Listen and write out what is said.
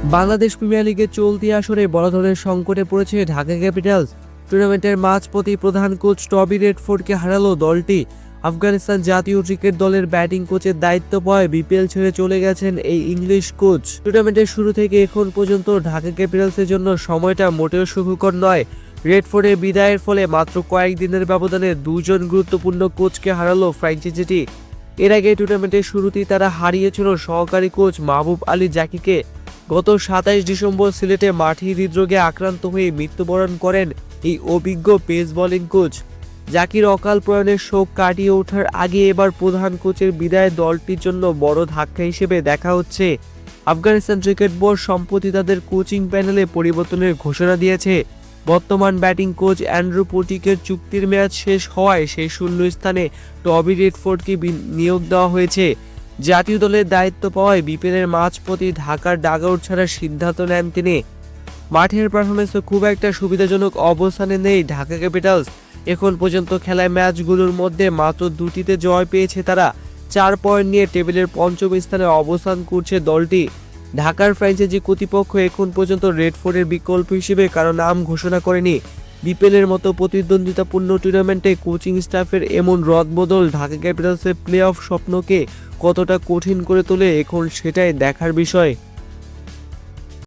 Bangladesh premier লিগের চলতি আসরে বড় ধরনের সংকটে পড়েছে ঢাকা ক্যাপিটালস। টুর্নামেন্টের মাঝপথেই প্রধান কোচ টবি রেডফোর্ডকে হারালো দলটি। আফগানিস্তান জাতীয় ক্রিকেট দলের ব্যাটিং কোচের দায়িত্ব পাওয়ায় বিপিএল ছেড়ে চলে গেছেন এই ইংলিশ কোচ। টুর্নামেন্টের শুরু থেকে এখন পর্যন্ত ঢাকা ক্যাপিটালসের জন্য সময়টা মোটেও সুখকর নয়। রেডফোর্ডের বিদায়ের ফলে মাত্র কয়েকদিনের ব্যবধানে দুজন গুরুত্বপূর্ণ কোচকে হারালো ফ্র্যাঞ্চাইজিটি। এর আগে টুর্নামেন্টের শুরুতেই তারা হারিয়েছিল সহকারী কোচ মাহবুব আলী জাকিকে। গত 27 ডিসেম্বর সিলেটে মাঠে হৃদরোগে আক্রান্ত হয়ে মৃত্যুবরণ করেন এই অভিজ্ঞ পেস বোলিং কোচ। জাকির অকাল প্রয়াণের শোক কাটিয়ে ওঠার আগে এবার প্রধান কোচের বিদায় দলটির জন্য বড় ধাক্কা হিসেবে দেখা হচ্ছে। আফগানিস্তান ক্রিকেট বোর্ড সম্প্রতি তাদের কোচিং প্যানেলে পরিবর্তনের ঘোষণা দিয়েছে। বর্তমান ব্যাটিং কোচ অ্যান্ড্রু পোটিকের চুক্তির মেয়াদ শেষ হওয়ায় সেই শূন্য স্থানে টবি রেডফোর্ডকে নিয়োগ দেওয়া হয়েছে। জাতীয় দলের দায়িত্ব পাওয়ায় বিপিএলের মাঝপথে ঢাকার ডাগআউট ছাড়ার সিদ্ধান্ত নেন তিনি। মাঠের পারফরমেন্সে খুব একটা সুবিধাজনক অবস্থানে নেই ঢাকা ক্যাপিটালস। এখন পর্যন্ত খেলায় ম্যাচগুলোর মধ্যে মাত্র দুটিতে জয় পেয়েছে তারা। 4 পয়েন্ট নিয়ে টেবিলের পঞ্চম স্থানে অবস্থান করছে দলটি। ঢাকার ফ্র্যাঞ্চাইজি কর্তৃপক্ষ এখন পর্যন্ত রেডফোর্ডের বিকল্প হিসেবে কারো নাম ঘোষণা করেনি। বিপিএলের মতো প্রতিদ্বন্দ্বিতাপূর্ণ টুর্নামেন্টে কোচিং স্টাফের এমন রদবদল ঢাকা ক্যাপিটালসের প্লে অফ স্বপ্নকে কতটা কঠিন করে তোলে এখন সেটাই দেখার বিষয়।